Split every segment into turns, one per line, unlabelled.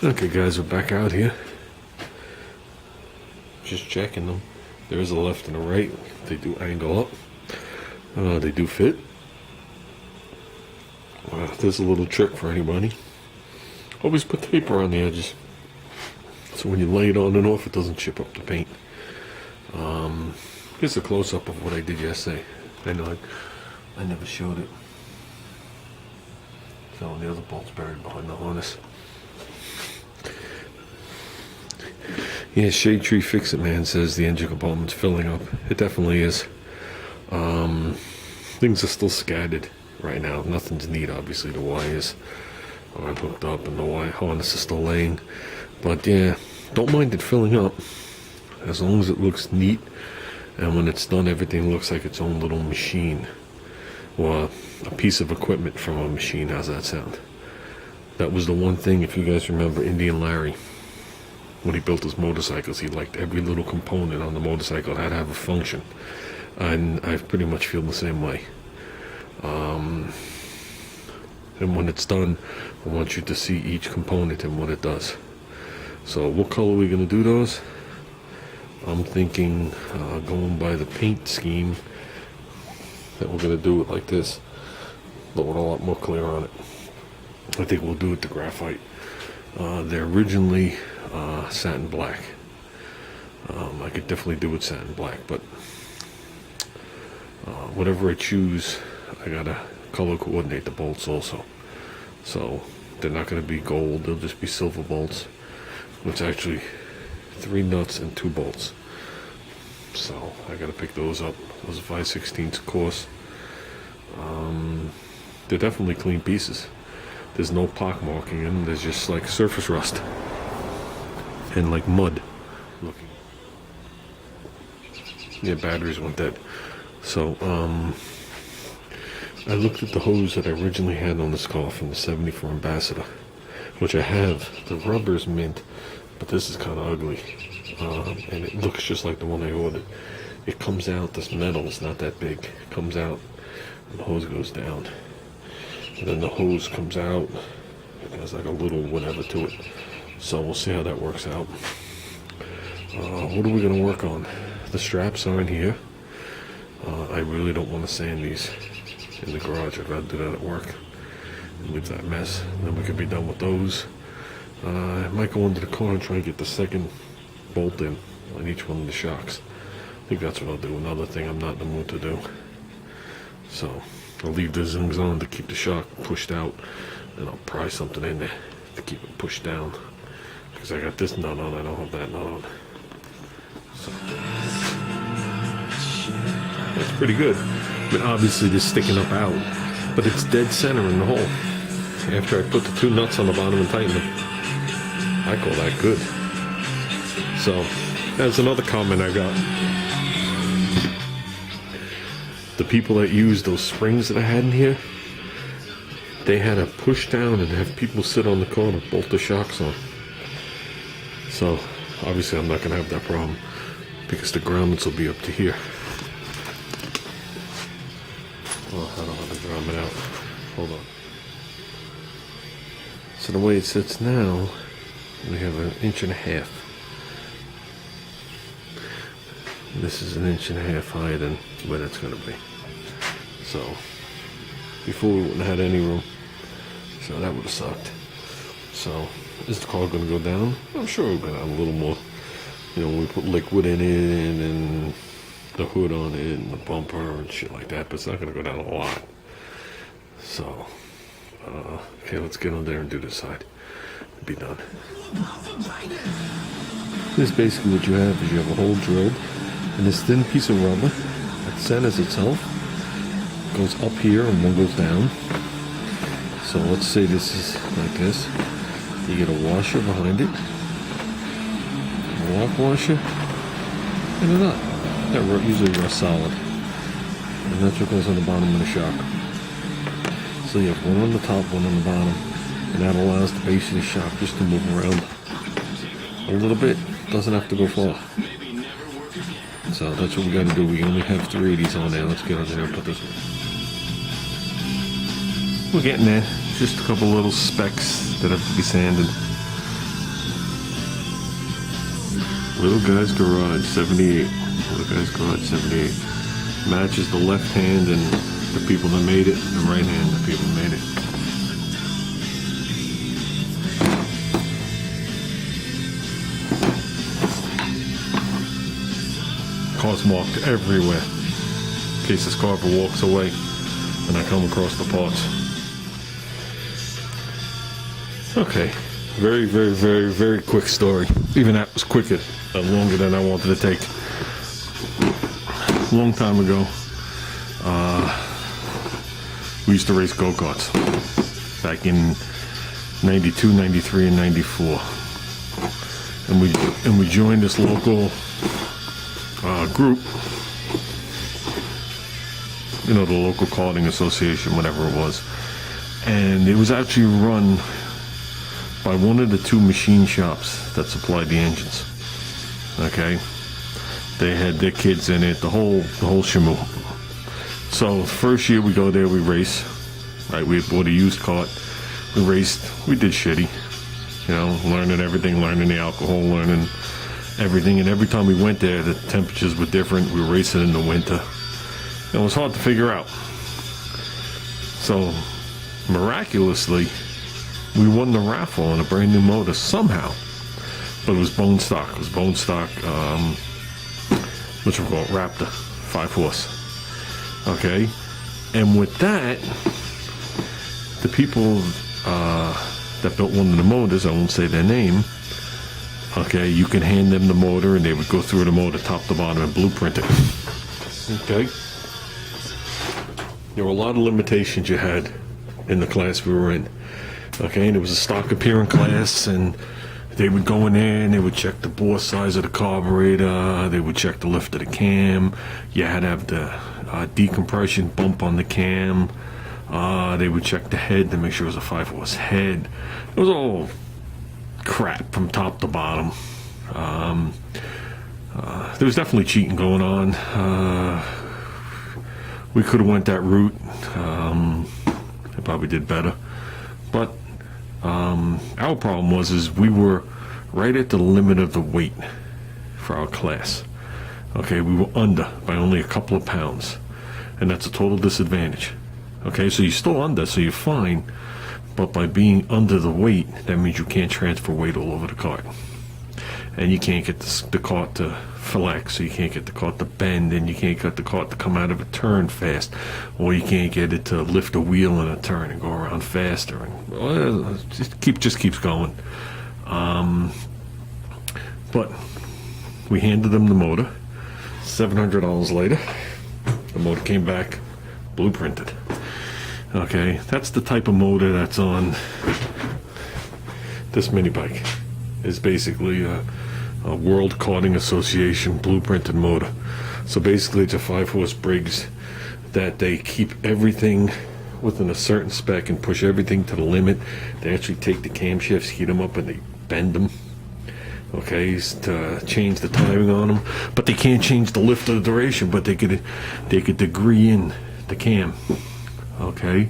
Okay guys, we're back out here. Just checking them. There is a left and a right. They do angle up. They do fit. There's a little trick for anybody. Always put taper on the edges, so when you lay it on and off, it doesn't chip up the paint. Here's a close-up of what I did yesterday. I know I never showed it. So the other bolt's buried behind the harness. Yeah, Shade Tree Fix It Man says the engine compartment's filling up. It definitely is. Things are still scattered right now. Nothing's neat, obviously. The wires aren't hooked up and the wire harness is still laying. But yeah, don't mind it filling up as long as it looks neat. And when it's done, everything looks like its own little machine or a piece of equipment from a machine. How's that sound? That was the one thing, if you guys remember Indian Larry, when he built his motorcycles, he liked every little component on the motorcycle had to have a function. And I pretty much feel the same way. And when it's done, I want you to see each component and what it does. So what color are we going to do those? I'm thinking going by the paint scheme that we're going to do it like this, but with a lot more clear on it. I think we'll do it the graphite. They're originally satin black. I could definitely do it satin black, but whatever I choose, I gotta color coordinate the bolts also. So they're not going to be gold, they'll just be silver bolts. It's actually 3 nuts and 2 bolts. So I gotta pick those up. Those are 5/16 of course. They're definitely clean pieces. There's no pock marking in them. There's just like surface rust and like mud looking. Yeah, batteries went dead. So I looked at the hose that I originally had on this car from the 74 Ambassador, which I have. The rubber's mint, but this is kind of ugly. And it looks just like the one I ordered. It comes out, this metal is not that big. It comes out and the hose goes down. And then the hose comes out. It has like a little whatever to it. So we'll see how that works out. What are we going to work on? The straps are in here. I really don't want to sand these in the garage. I'd rather do that at work and leave that mess. And then we could be done with those. I might go into the car and try and get the second bolt in on each one of the shocks. I think that's what I'll do. Another thing I'm not in the mood to do. So I'll leave the zooms on to keep the shock pushed out, and I'll pry something in there to keep it pushed down. Because I got this nut on, I don't have that nut on. So that's pretty good. I mean, obviously this sticking up out, but it's dead center in the hole. After I put the 2 nuts on the bottom and tighten them, I call that good. So that's another comment I got. The people that used those springs that I had in here, they had to push down and have people sit on the car to bolt the shocks on. So obviously I'm not going to have that problem because the grommets will be up to here. Well, I don't know how to drum it out. Hold on. So the way it sits now, we have 1.5 inches. This is 1.5 inches higher than where that's going to be. So before we wouldn't have had any room. So that would have sucked. So is the car going to go down? I'm sure we're going to have a little more. You know, we put liquid in it and the hood on it and the bumper and shit like that, but it's not going to go down a lot. So okay, let's get on there and do this side. Be done. This is basically what you have. Is you have a hole drilled and this thin piece of rubber that centers itself, goes up here and one goes down. So let's say this is like this. You get a washer behind it, a lock washer, and a nut. That usually rusts solid. And that's what goes on the bottom of the shock. So you have one on the top, one on the bottom, and that allows the base of the shock just to move around a little bit. Doesn't have to go far. So that's what we got to do. We only have 3 of these on there. Let's get on there and put this one. We're getting there. Just a couple little specks that have to be sanded. Little Guy's Garage 78. Little Guy's Garage 78. Matches the left hand and the people that made it, and the right hand, the people that made it. Cars marked everywhere in case this car ever walks away and I come across the parts. Okay, very, very, very, very quick story. Even that was quicker, longer than I wanted to take. A long time ago, we used to race go-karts back in 92, 93, and 94. And we joined this local group, you know, the local karting association, whatever it was. And it was actually run by one of the two machine shops that supplied the engines. Okay, they had their kids in it, the whole shamoo. So first year we go there, we race. Right, we bought a used cart. We raced. We did shitty. You know, learning everything, learning the alcohol, learning everything. And every time we went there, the temperatures were different. We were racing in the winter. It was hard to figure out. So miraculously, we won the raffle on a brand new motor somehow. But it was bone stock. It was bone stock, what you call it, Raptor, 5-horse. Okay, and with that, the people that built one of the motors, I won't say their name, okay, you can hand them the motor and they would go through the motor top to bottom and blueprint it. Okay, there were a lot of limitations you had in the class we were in. Okay, and it was a stock appearing class, and they would go in there and they would check the bore size of the carburetor, they would check the lift of the cam, you had to have the decompression bump on the cam, they would check the head to make sure it was a 5-horse head. It was all crap from top to bottom. There was definitely cheating going on. We could have went that route. I probably did better. But our problem was we were right at the limit of the weight for our class. Okay, we were under by only a couple of pounds, and that's a total disadvantage. Okay, so you're still under, so you're fine, but by being under the weight, that means you can't transfer weight all over the cart, and you can't get the cart to flex, so you can't get the cart to bend, and you can't get the cart to come out of a turn fast, or you can't get it to lift a wheel in a turn and go around faster, and well, just keeps going. But we handed them the motor. $700 later, the motor came back blueprinted. Okay, that's the type of motor that's on this mini bike. It's basically a World Karting Association blueprinted motor. So basically it's a 5-horse Briggs that they keep everything within a certain spec and push everything to the limit. They actually take the camshafts, heat them up, and they bend them. Okay, to change the timing on them, but they can't change the lift or the duration, but they could degree in the cam. Okay,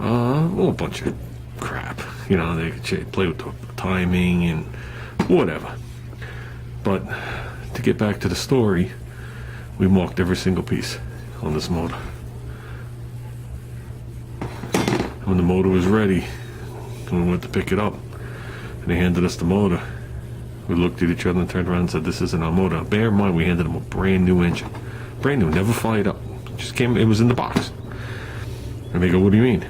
well, a bunch of crap, you know, they could play with the timing and whatever. But to get back to the story, we marked every single piece on this motor. And when the motor was ready, we went to pick it up, and they handed us the motor. We looked at each other and turned around and said, "This isn't our motor." Bear in mind, we handed them a brand new engine. Brand new, never fired up. Just came, it was in the box. And they go, "What do you mean?"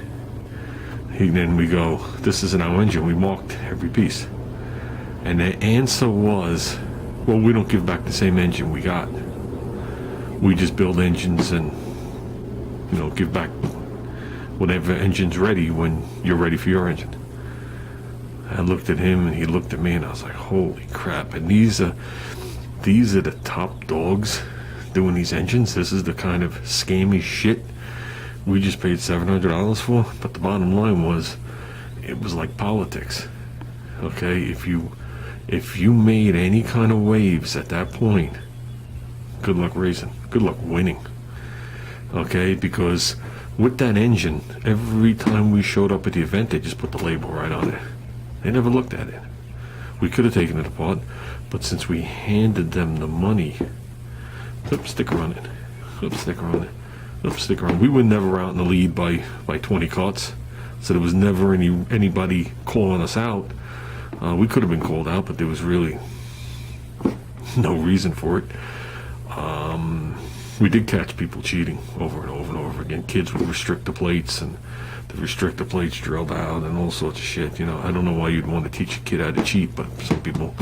Then we go, "This isn't our engine." We marked every piece. And the answer was, well, we don't give back the same engine we got. We just build engines and, you know, give back whatever engine's ready when you're ready for your engine. I looked at him and he looked at me, and I was like, holy crap. And these are the top dogs doing these engines. This is the kind of scammy shit we just paid $700 for. But the bottom line was, it was like politics. Okay, if you made any kind of waves at that point, good luck racing, good luck winning. Okay, because with that engine, every time we showed up at the event, they just put the label right on it. They never looked at it. We could have taken it apart, but since we handed them the money, flip sticker on it, flip sticker on it, flip sticker on it. We were never out in the lead by 20 carts, so there was never anybody calling us out. We could have been called out, but there was really no reason for it. We did catch people cheating over and over and over again. Kids would restrict the plates, and the restrictor plates drilled out, and all sorts of shit. You know, I don't know why you'd want to teach a kid how to cheat, but some people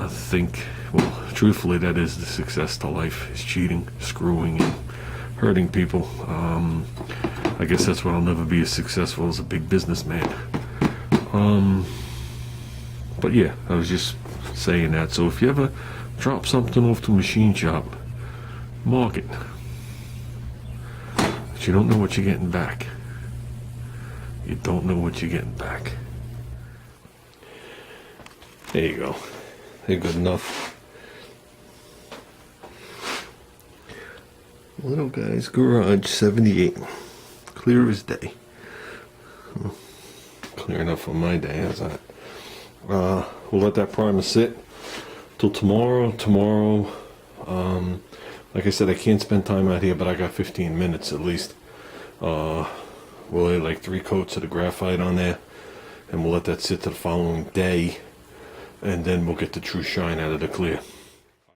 think, well, truthfully, that is the success to life, is cheating, screwing, and hurting people. I guess that's why I'll never be as successful as a big businessman. But yeah, I was just saying that. So if you ever drop something off to a machine shop, mark it. But you don't know what you're getting back. You don't know what you're getting back. There you go. They're good enough. Little guy's garage, 78. Clear as day. Clear enough for my day, how's that? We'll let that primer sit till tomorrow. Like I said, I can't spend time out here, but I got 15 minutes at least. We'll lay like 3 coats of the graphite on there, and we'll let that sit till the following day, and then we'll get the true shine out of the clear.